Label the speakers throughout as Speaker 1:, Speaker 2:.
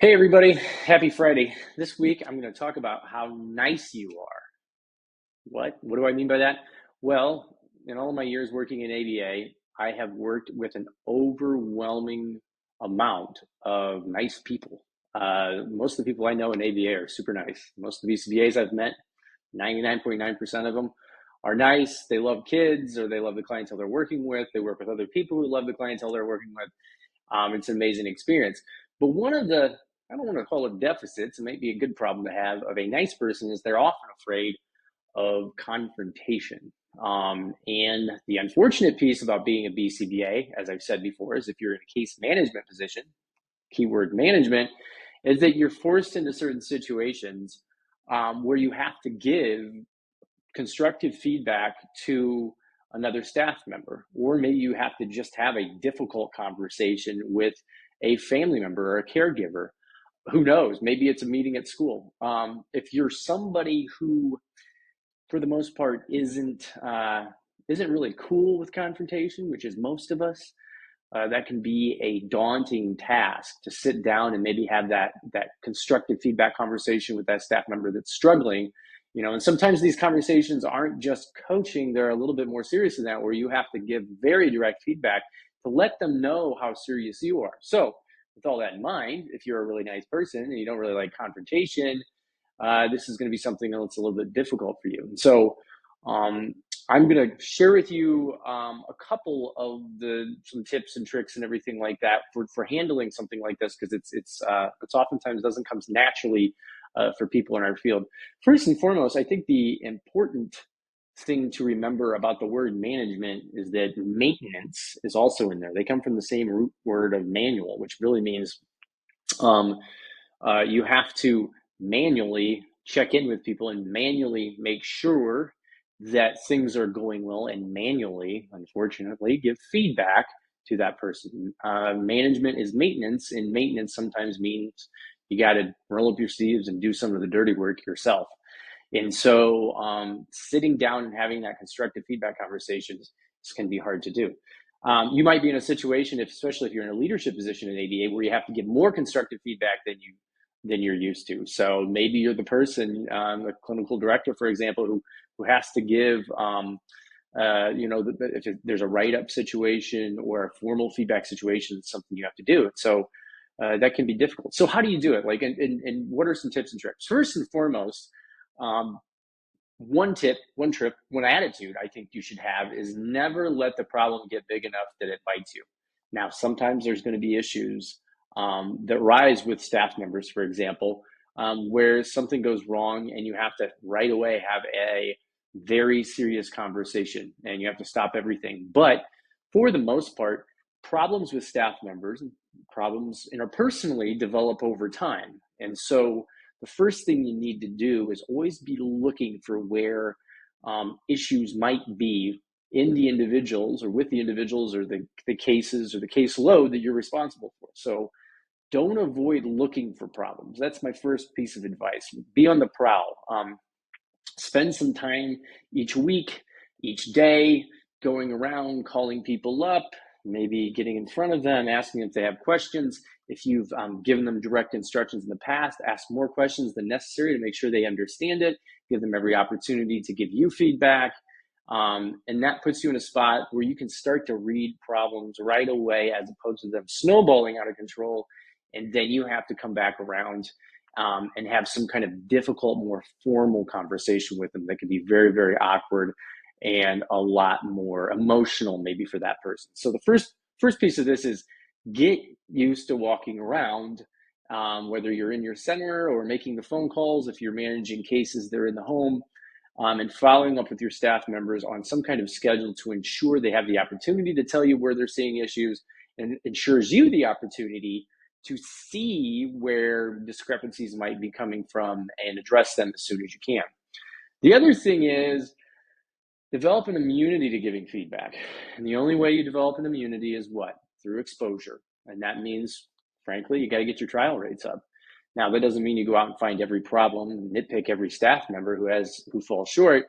Speaker 1: Hey everybody, happy Friday. This week I'm going to talk about how nice you are. What do I mean by that? Well, in all my years working in ABA, I have worked with an overwhelming amount of nice people. Most of the people I know in ABA are super nice. Most of the BCBAs I've met, 99.9% of them are nice. They love kids or they love the clientele they're working with. They work with other people who love the clientele they're working with. It's an amazing experience. But one of the, I don't want to call it deficits, it might be a good problem to have of a nice person is they're often afraid of confrontation. And the unfortunate piece about being a BCBA, as I've said before, is if you're in a case management position, keyword management, is that you're forced into certain situations where you have to give constructive feedback to another staff member, or maybe you have to just have a difficult conversation with a family member or a caregiver. Who knows? Maybe it's a meeting at school. If you're somebody who, for the most part, isn't really cool with confrontation, which is most of us, that can be a daunting task to sit down and maybe have that constructive feedback conversation with that staff member that's struggling. And sometimes these conversations aren't just coaching, they're a little bit more serious than that, where you have to give very direct feedback to let them know how serious you are. So with all that in mind, if you're a really nice person and you don't really like confrontation, this is going to be something that's a little bit difficult for you. And so um, I'm going to share with you a couple of some tips and tricks and everything like that for handling something like this, because it's oftentimes doesn't come naturally for people in our field. First and foremost, I think the important thing to remember about the word management is that maintenance is also in there. They come from the same root word of manual, which really means um, you have to manually check in with people and manually make sure that things are going well, and manually, unfortunately, give feedback to that person. Management is maintenance, and maintenance sometimes means you got to roll up your sleeves and do some of the dirty work yourself. And so sitting down and having that constructive feedback conversations can be hard to do. You might be in a situation, especially if you're in a leadership position in ABA, where you have to give more constructive feedback than you're used to. So maybe you're the person, a clinical director, for example, who has to give, if there's a write-up situation or a formal feedback situation, it's something you have to do. So that can be difficult. So how do you do it? And what are some tips and tricks? First and foremost, um, one attitude I think you should have is never let the problem get big enough that it bites you. Now, sometimes there's going to be issues that rise with staff members, for example, where something goes wrong and you have to right away have a very serious conversation and you have to stop everything. But for the most part, problems with staff members, problems interpersonally, develop over time. And so the first thing you need to do is always be looking for where issues might be in the individuals or with the individuals or the cases or the caseload that you're responsible for. So don't avoid looking for problems. That's my first piece of advice. Be on the prowl. Spend some time each week, each day, going around, calling people up, maybe getting in front of them, asking if they have questions. If you've given them direct instructions in the past, ask more questions than necessary to make sure they understand it. Give them every opportunity to give you feedback. And that puts you in a spot where you can start to read problems right away, as opposed to them snowballing out of control. And then you have to come back around and have some kind of difficult, more formal conversation with them that can be very, very awkward and a lot more emotional maybe for that person. So the first piece of this is get used to walking around, whether you're in your center or making the phone calls, if you're managing cases that are in the home, and following up with your staff members on some kind of schedule to ensure they have the opportunity to tell you where they're seeing issues, and ensures you the opportunity to see where discrepancies might be coming from and address them as soon as you can. The other thing is develop an immunity to giving feedback. And the only way you develop an immunity is what? Through exposure. And that means, frankly, you got to get your trial rates up. Now, that doesn't mean you go out and find every problem, nitpick every staff member who falls short,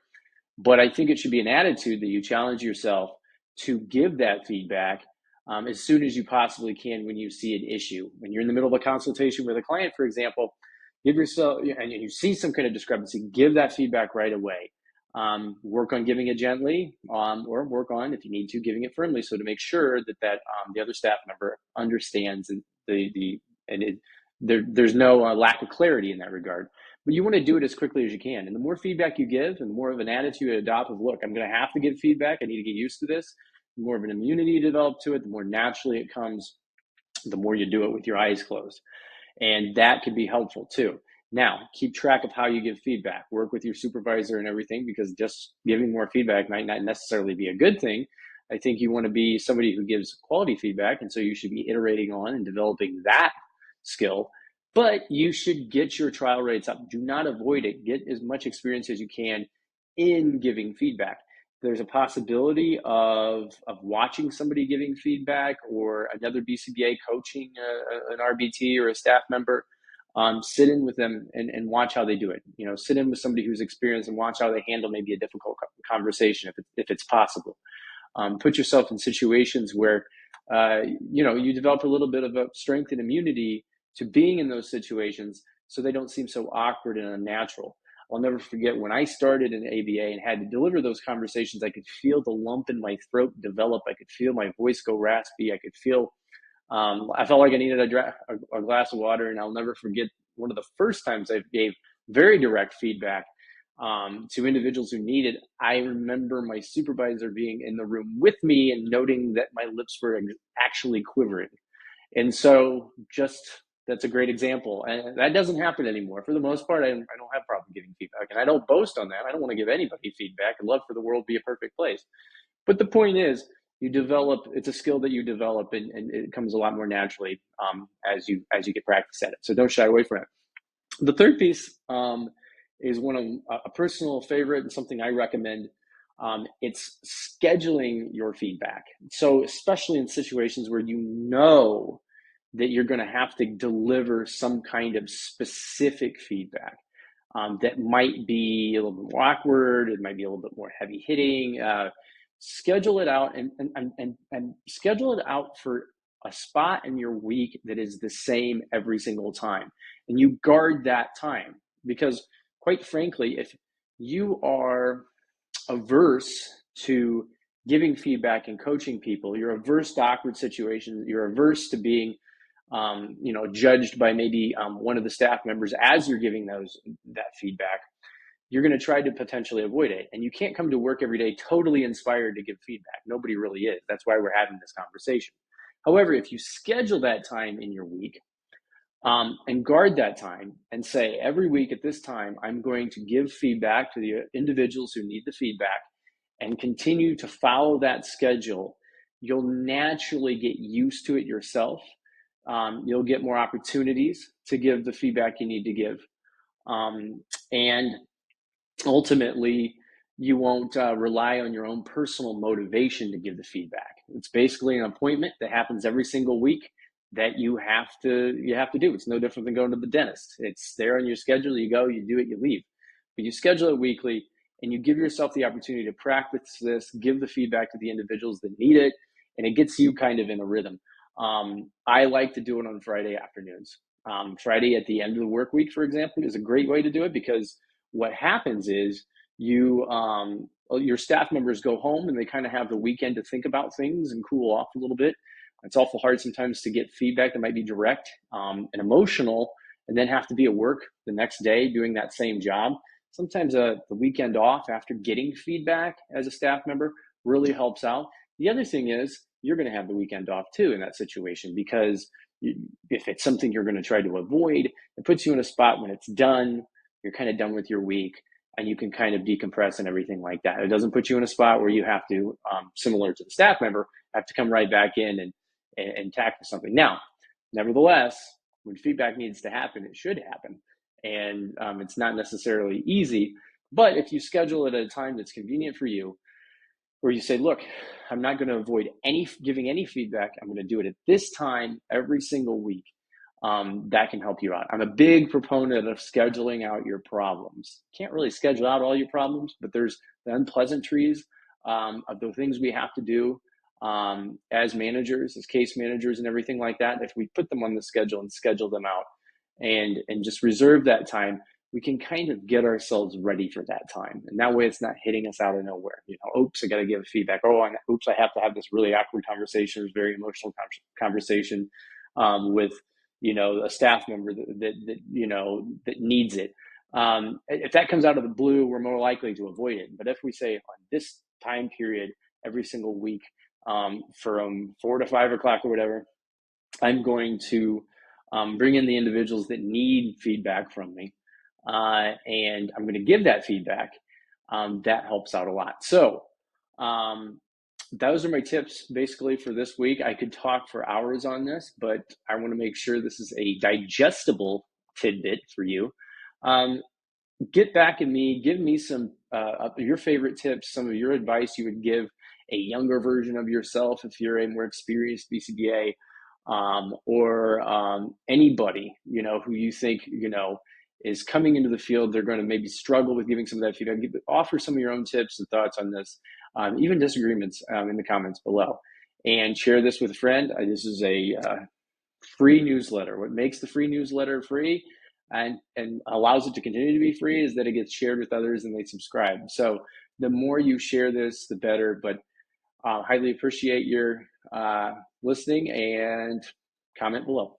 Speaker 1: but I think it should be an attitude that you challenge yourself to give that feedback as soon as you possibly can when you see an issue. When you're in the middle of a consultation with a client, for example, give yourself, and you see some kind of discrepancy, give that feedback right away. Work on giving it gently, or work on, if you need to, giving it firmly, so to make sure that the other staff member understands there's no lack of clarity in that regard. But you want to do it as quickly as you can. And the more feedback you give, and the more of an attitude you adopt of, look, I'm going to have to give feedback. I need to get used to this. The more of an immunity you develop to it, the more naturally it comes, the more you do it with your eyes closed. And that can be helpful too. Now, keep track of how you give feedback. Work with your supervisor and everything, because just giving more feedback might not necessarily be a good thing. I think you want to be somebody who gives quality feedback, and so you should be iterating on and developing that skill. But you should get your trial rates up. Do not avoid it. Get as much experience as you can in giving feedback. There's a possibility of watching somebody giving feedback, or another BCBA coaching an RBT or a staff member. Sit in with them and watch how they do it. Sit in with somebody who's experienced and watch how they handle maybe a difficult conversation if it's possible. Put yourself in situations where you develop a little bit of a strength and immunity to being in those situations, so they don't seem so awkward and unnatural. I'll never forget when I started in ABA and had to deliver those conversations. I could feel the lump in my throat develop. I could feel my voice go raspy. I could feel I felt like I needed a glass of water. And I'll never forget one of the first times I gave very direct feedback to individuals who needed. I remember my supervisor being in the room with me and noting that my lips were actually quivering. And so that's a great example. And that doesn't happen anymore. For the most part, I don't have a problem giving feedback. And I don't boast on that. I don't want to give anybody feedback. I'd love for the world to be a perfect place. But the point is, it's a skill that you develop, and it comes a lot more naturally as you get practice at it. So don't shy away from it. The third piece is one of a personal favorite and something I recommend. It's scheduling your feedback. So especially in situations where you know that you're going to have to deliver some kind of specific feedback that might be a little bit more awkward, it might be a little bit more heavy hitting. Schedule it out and schedule it out for a spot in your week that is the same every single time. And you guard that time, because quite frankly, if you are averse to giving feedback and coaching people, you're averse to awkward situations, you're averse to being judged by maybe one of the staff members as you're giving that feedback, you're going to try to potentially avoid it. And you can't come to work every day totally inspired to give feedback. Nobody really is. That's why we're having this conversation. However, if you schedule that time in your week and guard that time and say, every week at this time, I'm going to give feedback to the individuals who need the feedback, and continue to follow that schedule, you'll naturally get used to it yourself. You'll get more opportunities to give the feedback you need to give. And ultimately, you won't rely on your own personal motivation to give the feedback. It's basically an appointment that happens every single week that you have to do. It's no different than going to the dentist. It's there on your schedule. You go, you do it, you leave. But you schedule it weekly, and you give yourself the opportunity to practice this, give the feedback to the individuals that need it, and it gets you kind of in a rhythm. I like to do it on Friday afternoons. Friday at the end of the work week, for example, is a great way to do it, because what happens is your staff members go home and they kind of have the weekend to think about things and cool off a little bit. It's awful hard sometimes to get feedback that might be direct and emotional, and then have to be at work the next day doing that same job. Sometimes the weekend off after getting feedback as a staff member really helps out. The other thing is, you're going to have the weekend off too in that situation, because if it's something you're going to try to avoid, it puts you in a spot when it's done, you're kind of done with your week, and you can kind of decompress and everything like that. It doesn't put you in a spot where you have to, similar to the staff member, have to come right back in and tackle something. Now, nevertheless, when feedback needs to happen, it should happen. And it's not necessarily easy, but if you schedule it at a time that's convenient for you, where you say, look, I'm not going to avoid giving any feedback. I'm going to do it at this time every single week. That can help you out. I'm a big proponent of scheduling out your problems. Can't really schedule out all your problems, but there's the unpleasantries of the things we have to do as managers, as case managers and everything like that. If we put them on the schedule and schedule them out and just reserve that time, we can kind of get ourselves ready for that time. And that way it's not hitting us out of nowhere. Oops, I got to give feedback. Oops, I have to have this really awkward conversation, this very emotional conversation with, a staff member that needs it. If that comes out of the blue, we're more likely to avoid it. But if we say on this time period, every single week, from 4 to 5 o'clock or whatever, I'm going to bring in the individuals that need feedback from me, and I'm going to give that feedback. That helps out a lot. So those are my tips basically for this week. I could talk for hours on this, but I want to make sure this is a digestible tidbit for you. Get back at me, give me some your favorite tips, some of your advice you would give a younger version of yourself if you're a more experienced BCBA, or anybody who you think is coming into the field. They're going to maybe struggle with giving some of that feedback. Offer some of your own tips and thoughts on this, even disagreements, in the comments below, and share this with a friend. This is a free newsletter. What makes the free newsletter free and allows it to continue to be free is that it gets shared with others and they subscribe. So the more you share this, the better. But highly appreciate your listening, and comment below.